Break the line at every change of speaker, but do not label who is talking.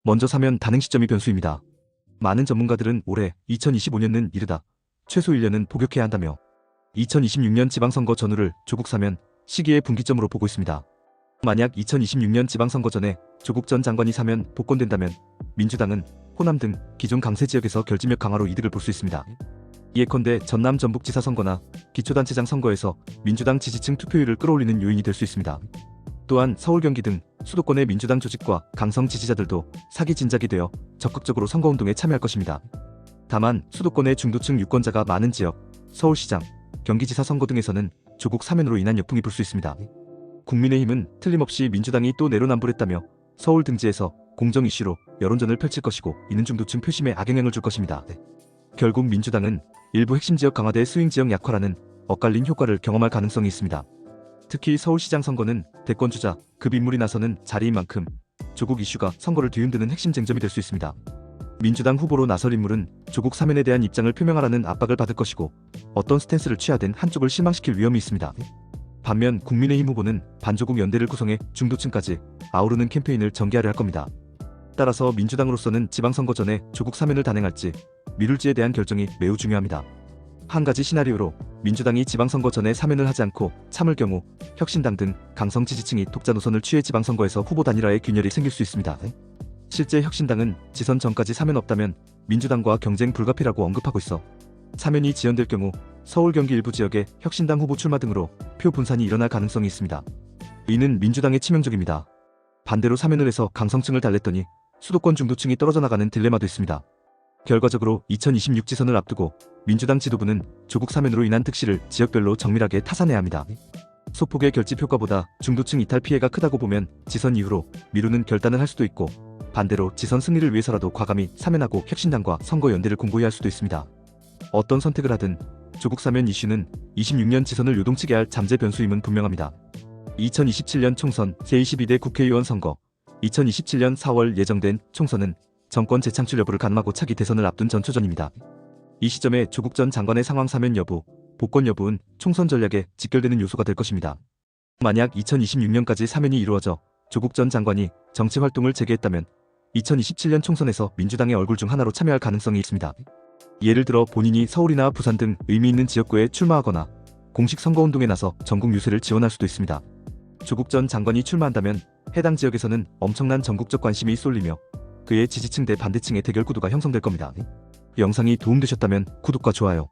먼저 사면 단행 시점이 변수입니다. 많은 전문가들은 올해 2025년은 이르다, 최소 1년은 복역해야 한다며 2026년 지방선거 전후를 조국 사면 시기의 분기점으로 보고 있습니다. 만약 2026년 지방선거 전에 조국 전 장관이 사면 복권된다면 민주당은 호남 등 기존 강세 지역에서 결집력 강화로 이득을 볼 수 있습니다. 예컨대 전남 전북지사 선거나 기초단체장 선거에서 민주당 지지층 투표율을 끌어올리는 요인이 될 수 있습니다. 또한 서울 경기 등 수도권의 민주당 조직과 강성 지지자들도 사기 진작이 되어 적극적으로 선거운동에 참여할 것입니다. 다만 수도권의 중도층 유권자가 많은 지역, 서울시장, 경기지사 선거 등에서는 조국 사면으로 인한 역풍이 불 수 있습니다. 국민의힘은 틀림없이 민주당이 또 내로남불했다며 서울 등지에서 공정 이슈로 여론전을 펼칠 것이고 이는 중도층 표심에 악영향을 줄 것입니다. 결국 민주당은 일부 핵심 지역 강화돼 스윙 지역 약화라는 엇갈린 효과를 경험할 가능성이 있습니다. 특히 서울시장 선거는 대권주자, 급인물이 나서는 자리인 만큼 조국 이슈가 선거를 뒤흔드는 핵심 쟁점이 될 수 있습니다. 민주당 후보로 나설 인물은 조국 사면에 대한 입장을 표명하라는 압박을 받을 것이고 어떤 스탠스를 취하든 한쪽을 실망시킬 위험이 있습니다. 반면 국민의힘 후보는 반조국 연대를 구성해 중도층까지 아우르는 캠페인을 전개하려 할 겁니다. 따라서 민주당으로서는 지방선거 전에 조국 사면을 단행할지 미룰지에 대한 결정이 매우 중요합니다. 한 가지 시나리오로 민주당이 지방선거 전에 사면을 하지 않고 참을 경우 혁신당 등 강성 지지층이 독자 노선을 취해 지방선거에서 후보 단일화의 균열이 생길 수 있습니다. 실제 혁신당은 지선 전까지 사면 없다면 민주당과 경쟁 불가피라고 언급하고 있어 사면이 지연될 경우 서울 경기 일부 지역에 혁신당 후보 출마 등으로 표 분산이 일어날 가능성이 있습니다. 이는 민주당에 치명적입니다. 반대로 사면을 해서 강성층을 달랬더니 수도권 중도층이 떨어져 나가는 딜레마도 있습니다. 결과적으로 2026 지선을 앞두고 민주당 지도부는 조국 사면으로 인한 득실을 지역별로 정밀하게 타산해야 합니다. 소폭의 결집 효과보다 중도층 이탈 피해가 크다고 보면 지선 이후로 미루는 결단을 할 수도 있고 반대로 지선 승리를 위해서라도 과감히 사면하고 혁신당과 선거 연대를 공고히 할 수도 있습니다. 어떤 선택을 하든 조국 사면 이슈는 26년 지선을 요동치게 할 잠재 변수임은 분명합니다. 2027년 총선 제22대 국회의원 선거, 2027년 4월 예정된 총선은 정권 재창출 여부를 가늠하고 차기 대선을 앞둔 전초전입니다. 이 시점에 조국 전 장관의 상황 사면 여부, 복권 여부는 총선 전략에 직결되는 요소가 될 것입니다. 만약 2026년까지 사면이 이루어져 조국 전 장관이 정치 활동을 재개했다면 2027년 총선에서 민주당의 얼굴 중 하나로 참여할 가능성이 있습니다. 예를 들어 본인이 서울이나 부산 등 의미 있는 지역구에 출마하거나 공식 선거운동에 나서 전국 유세를 지원할 수도 있습니다. 조국 전 장관이 출마한다면 해당 지역에서는 엄청난 전국적 관심이 쏠리며 그의 지지층 대 반대층의 대결 구도가 형성될 겁니다. 영상이 도움되셨다면 구독과 좋아요